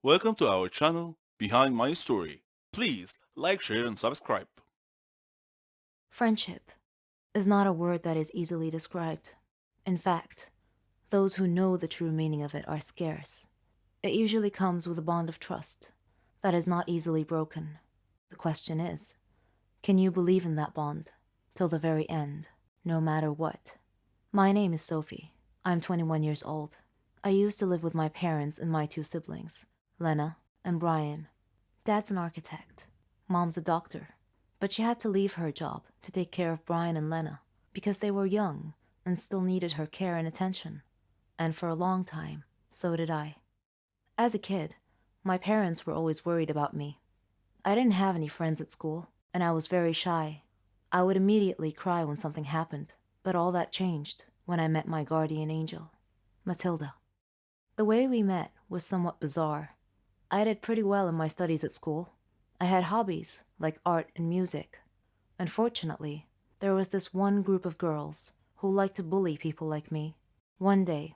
Welcome to our channel, Behind My Story. Please like, share and subscribe. Friendship is not a word that is easily described. In fact, those who know the true meaning of it are scarce. It usually comes with a bond of trust that is not easily broken. The question is, can you believe in that bond till the very end, no matter what? My name is Sophie. I'm 21 years old. I used to live with my parents and my two siblings, Lena and Brian. Dad's an architect. Mom's a doctor. But she had to leave her job to take care of Brian and Lena because they were young and still needed her care and attention. And for a long time, so did I. As a kid, my parents were always worried about me. I didn't have any friends at school, and I was very shy. I would immediately cry when something happened, but all that changed when I met my guardian angel, Matilda. The way we met was somewhat bizarre. I did pretty well in my studies at school. I had hobbies like art and music. Unfortunately, there was this one group of girls who liked to bully people like me. One day,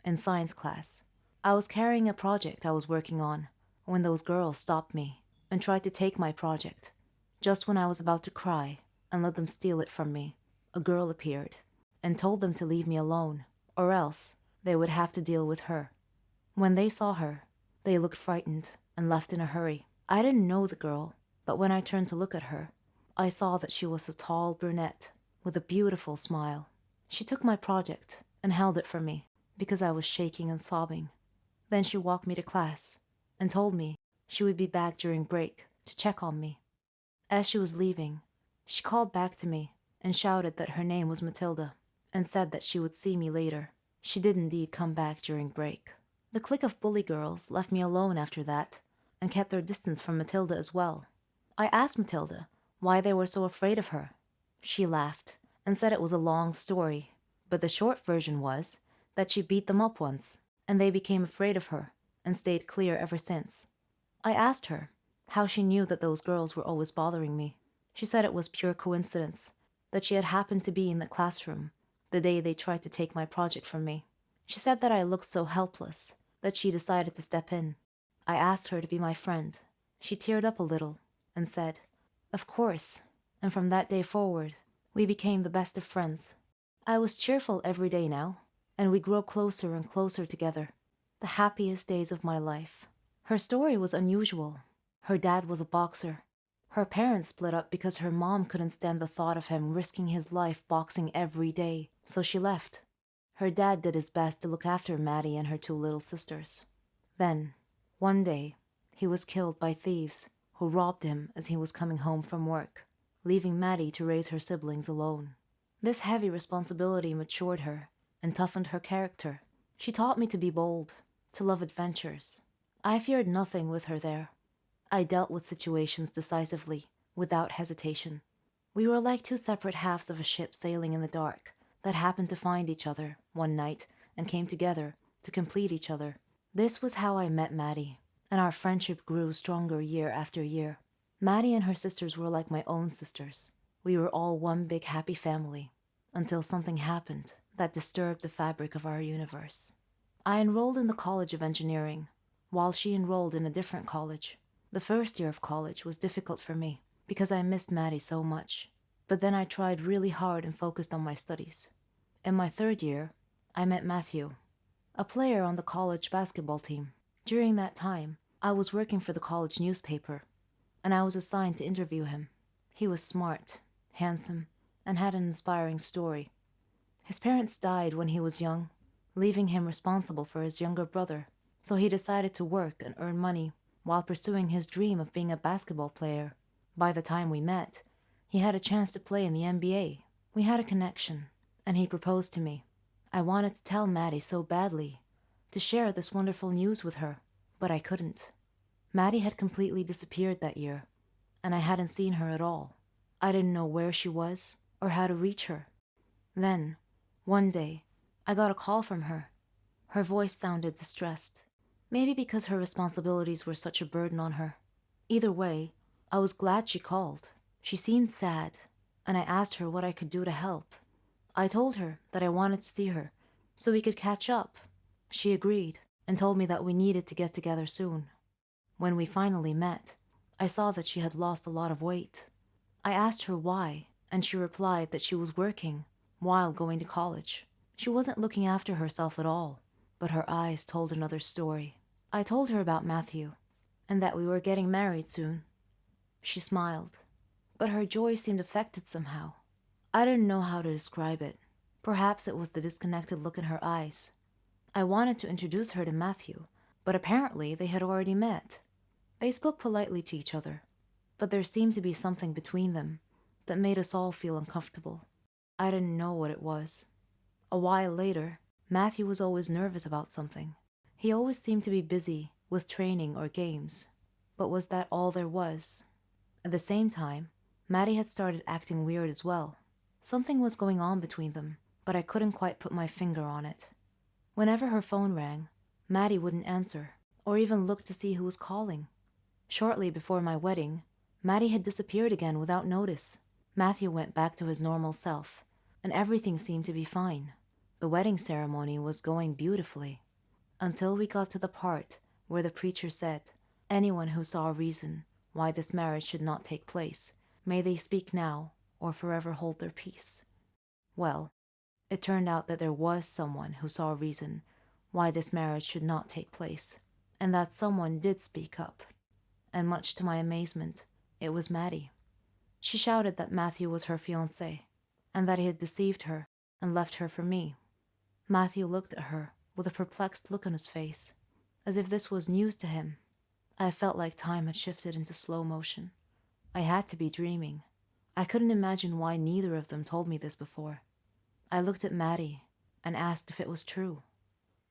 in science class, I was carrying a project I was working on when those girls stopped me and tried to take my project. Just when I was about to cry and let them steal it from me, a girl appeared and told them to leave me alone, or else they would have to deal with her. When they saw her, they looked frightened and left in a hurry. I didn't know the girl, but when I turned to look at her, I saw that she was a tall brunette with a beautiful smile. She took my project and held it for me because I was shaking and sobbing. Then she walked me to class and told me she would be back during break to check on me. As she was leaving, she called back to me and shouted that her name was Matilda and said that she would see me later. She did indeed come back during break. The clique of bully girls left me alone after that and kept their distance from Matilda as well. I asked Matilda why they were so afraid of her. She laughed and said it was a long story, but the short version was that she beat them up once and they became afraid of her and stayed clear ever since. I asked her how she knew that those girls were always bothering me. She said it was pure coincidence, that she had happened to be in the classroom the day they tried to take my project from me. She said that I looked so helpless that she decided to step in. I asked her to be my friend. She teared up a little and said, "Of course," and from that day forward, we became the best of friends. I was cheerful every day now, and we grew closer and closer together. The happiest days of my life. Her story was unusual. Her dad was a boxer. Her parents split up because her mom couldn't stand the thought of him risking his life boxing every day, so she left. Her dad did his best to look after Maddie and her two little sisters. Then, one day, he was killed by thieves who robbed him as he was coming home from work, leaving Maddie to raise her siblings alone. This heavy responsibility matured her and toughened her character. She taught me to be bold, to love adventures. I feared nothing with her there. I dealt with situations decisively, without hesitation. We were like two separate halves of a ship sailing in the dark that happened to find each other one night and came together to complete each other. This was how I met Maddie, and our friendship grew stronger year after year. Maddie and her sisters were like my own sisters. We were all one big happy family, until something happened that disturbed the fabric of our universe. I enrolled in the College of Engineering, while she enrolled in a different college. The first year of college was difficult for me, because I missed Maddie so much. But then I tried really hard and focused on my studies. In my third year, I met Matthew, a player on the college basketball team. During that time, I was working for the college newspaper, and I was assigned to interview him. He was smart, handsome, and had an inspiring story. His parents died when he was young, leaving him responsible for his younger brother, so he decided to work and earn money while pursuing his dream of being a basketball player. By the time we met, he had a chance to play in the NBA. We had a connection, and he proposed to me. I wanted to tell Maddie so badly, to share this wonderful news with her, but I couldn't. Maddie had completely disappeared that year, and I hadn't seen her at all. I didn't know where she was or how to reach her. Then, one day, I got a call from her. Her voice sounded distressed, maybe because her responsibilities were such a burden on her. Either way, I was glad she called. She seemed sad, and I asked her what I could do to help. I told her that I wanted to see her, so we could catch up. She agreed, and told me that we needed to get together soon. When we finally met, I saw that she had lost a lot of weight. I asked her why, and she replied that she was working while going to college. She wasn't looking after herself at all, but her eyes told another story. I told her about Matthew, and that we were getting married soon. She smiled, but her joy seemed affected somehow. I didn't know how to describe it. Perhaps it was the disconnected look in her eyes. I wanted to introduce her to Matthew, but apparently they had already met. They spoke politely to each other, but there seemed to be something between them that made us all feel uncomfortable. I didn't know what it was. A while later, Matthew was always nervous about something. He always seemed to be busy with training or games. But was that all there was? At the same time, Maddie had started acting weird as well. Something was going on between them, but I couldn't quite put my finger on it. Whenever her phone rang, Maddie wouldn't answer, or even look to see who was calling. Shortly before my wedding, Maddie had disappeared again without notice. Matthew went back to his normal self, and everything seemed to be fine. The wedding ceremony was going beautifully, until we got to the part where the preacher said, "Anyone who saw a reason why this marriage should not take place, may they speak now or forever hold their peace." Well, it turned out that there was someone who saw a reason why this marriage should not take place, and that someone did speak up. And much to my amazement, it was Maddie. She shouted that Matthew was her fiancé, and that he had deceived her and left her for me. Matthew looked at her with a perplexed look on his face, as if this was news to him. I felt like time had shifted into slow motion. I had to be dreaming. I couldn't imagine why neither of them told me this before. I looked at Maddie and asked if it was true.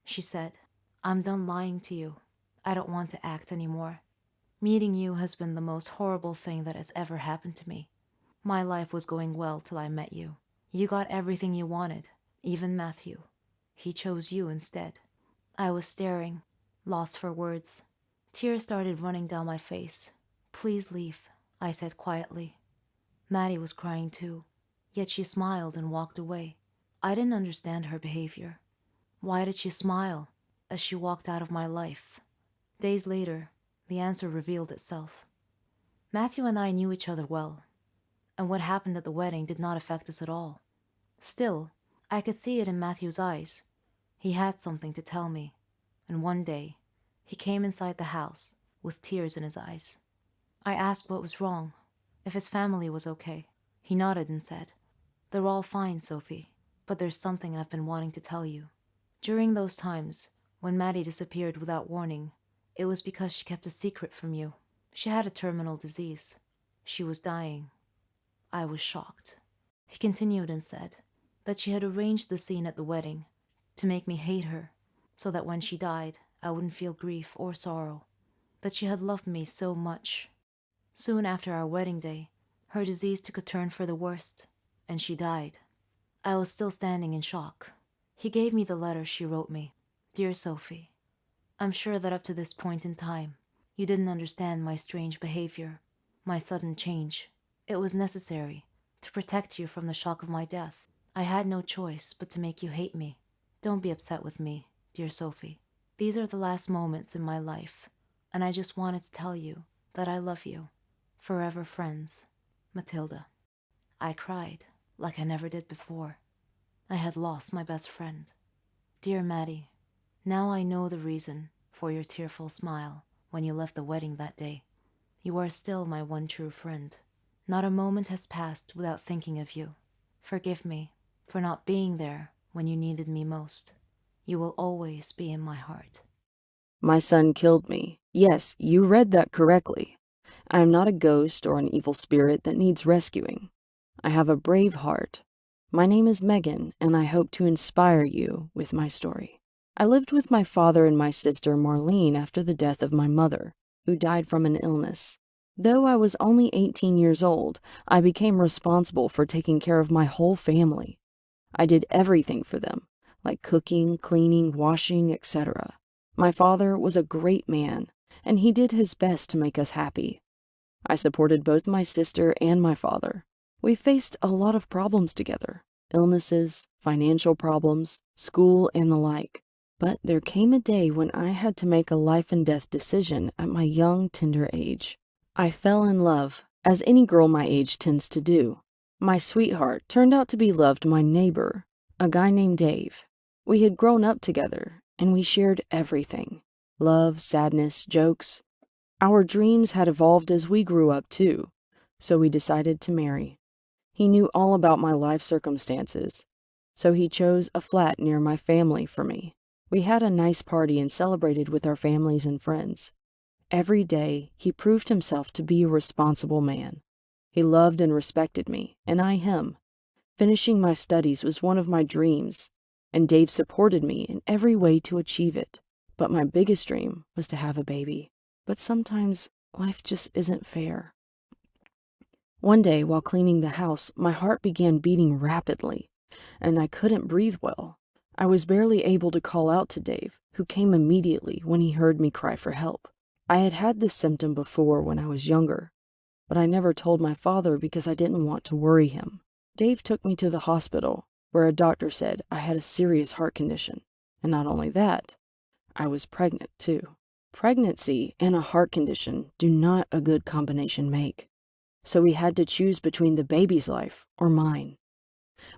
She said, "I'm done lying to you. I don't want to act anymore. Meeting you has been the most horrible thing that has ever happened to me. My life was going well till I met you. You got everything you wanted, even Matthew. He chose you instead." I was staring, lost for words. Tears started running down my face. "Please leave," I said quietly. Maddie was crying too, yet she smiled and walked away. I didn't understand her behavior. Why did she smile as she walked out of my life? Days later, the answer revealed itself. Matthew and I knew each other well, and what happened at the wedding did not affect us at all. Still, I could see it in Matthew's eyes. He had something to tell me, and one day, he came inside the house with tears in his eyes. I asked what was wrong, if his family was okay. He nodded and said, "They're all fine, Sophie, but there's something I've been wanting to tell you." During those times, when Maddie disappeared without warning, it was because she kept a secret from you. She had a terminal disease. She was dying. I was shocked. He continued and said that she had arranged the scene at the wedding to make me hate her, so that when she died, I wouldn't feel grief or sorrow. That she had loved me so much. Soon after our wedding day, her disease took a turn for the worst, and she died. I was still standing in shock. He gave me the letter she wrote me. "Dear Sophie, I'm sure that up to this point in time, you didn't understand my strange behavior, my sudden change. It was necessary to protect you from the shock of my death. I had no choice but to make you hate me. Don't be upset with me, dear Sophie. These are the last moments in my life, and I just wanted to tell you that I love you. Forever friends, Matilda." I cried like I never did before. I had lost my best friend. Dear Maddie, now I know the reason for your tearful smile when you left the wedding that day. You are still my one true friend. Not a moment has passed without thinking of you. Forgive me for not being there when you needed me most. You will always be in my heart. My son killed me. Yes, you read that correctly. I am not a ghost or an evil spirit that needs rescuing. I have a brave heart. My name is Megan, and I hope to inspire you with my story. I lived with my father and my sister Marlene after the death of my mother, who died from an illness. Though I was only 18 years old, I became responsible for taking care of my whole family. I did everything for them, like cooking, cleaning, washing, etc. My father was a great man, and he did his best to make us happy. I supported both my sister and my father. We faced a lot of problems together, illnesses, financial problems, school, and the like. But there came a day when I had to make a life and death decision at my young, tender age. I fell in love, as any girl my age tends to do. My sweetheart turned out to be loved my neighbor, a guy named Dave. We had grown up together, and we shared everything. Love, sadness, jokes. Our dreams had evolved as we grew up too, so we decided to marry. He knew all about my life circumstances, so he chose a flat near my family for me. We had a nice party and celebrated with our families and friends. Every day, he proved himself to be a responsible man. He loved and respected me, and I him. Finishing my studies was one of my dreams, and Dave supported me in every way to achieve it. But my biggest dream was to have a baby. But sometimes life just isn't fair. One day, while cleaning the house, my heart began beating rapidly, and I couldn't breathe well. I was barely able to call out to Dave, who came immediately when he heard me cry for help. I had had this symptom before when I was younger, but I never told my father because I didn't want to worry him. Dave took me to the hospital, where a doctor said I had a serious heart condition. And not only that, I was pregnant too. Pregnancy and a heart condition do not a good combination make. So we had to choose between the baby's life or mine.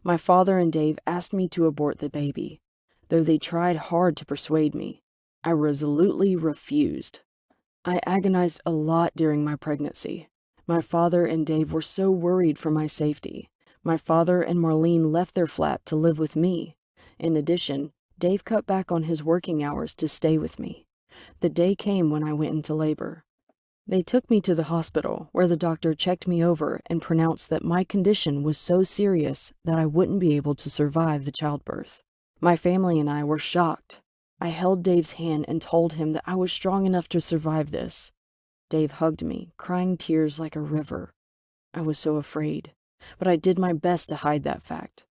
My father and Dave asked me to abort the baby. Though they tried hard to persuade me, I resolutely refused. I agonized a lot during my pregnancy. My father and Dave were so worried for my safety. My father and Marlene left their flat to live with me. In addition, Dave cut back on his working hours to stay with me. The day came when I went into labor. They took me to the hospital, where the doctor checked me over and pronounced that my condition was so serious that I wouldn't be able to survive the childbirth. My family and I were shocked. I held Dave's hand and told him that I was strong enough to survive this. Dave hugged me, crying tears like a river. I was so afraid, but I did my best to hide that fact.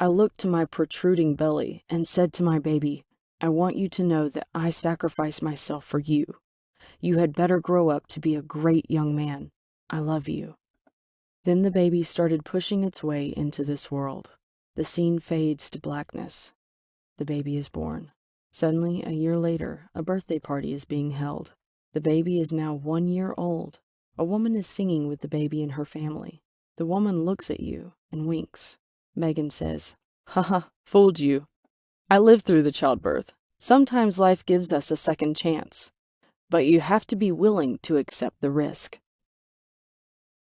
I looked to my protruding belly and said to my baby, "I want you to know that I sacrificed myself for you. You had better grow up to be a great young man. I love you." Then the baby started pushing its way into this world. The scene fades to blackness. The baby is born. Suddenly, a year later, a birthday party is being held. The baby is now 1 year old. A woman is singing with the baby and her family. The woman looks at you and winks. Megan says, "Haha, fooled you. I lived through the childbirth. Sometimes life gives us a second chance, but you have to be willing to accept the risk."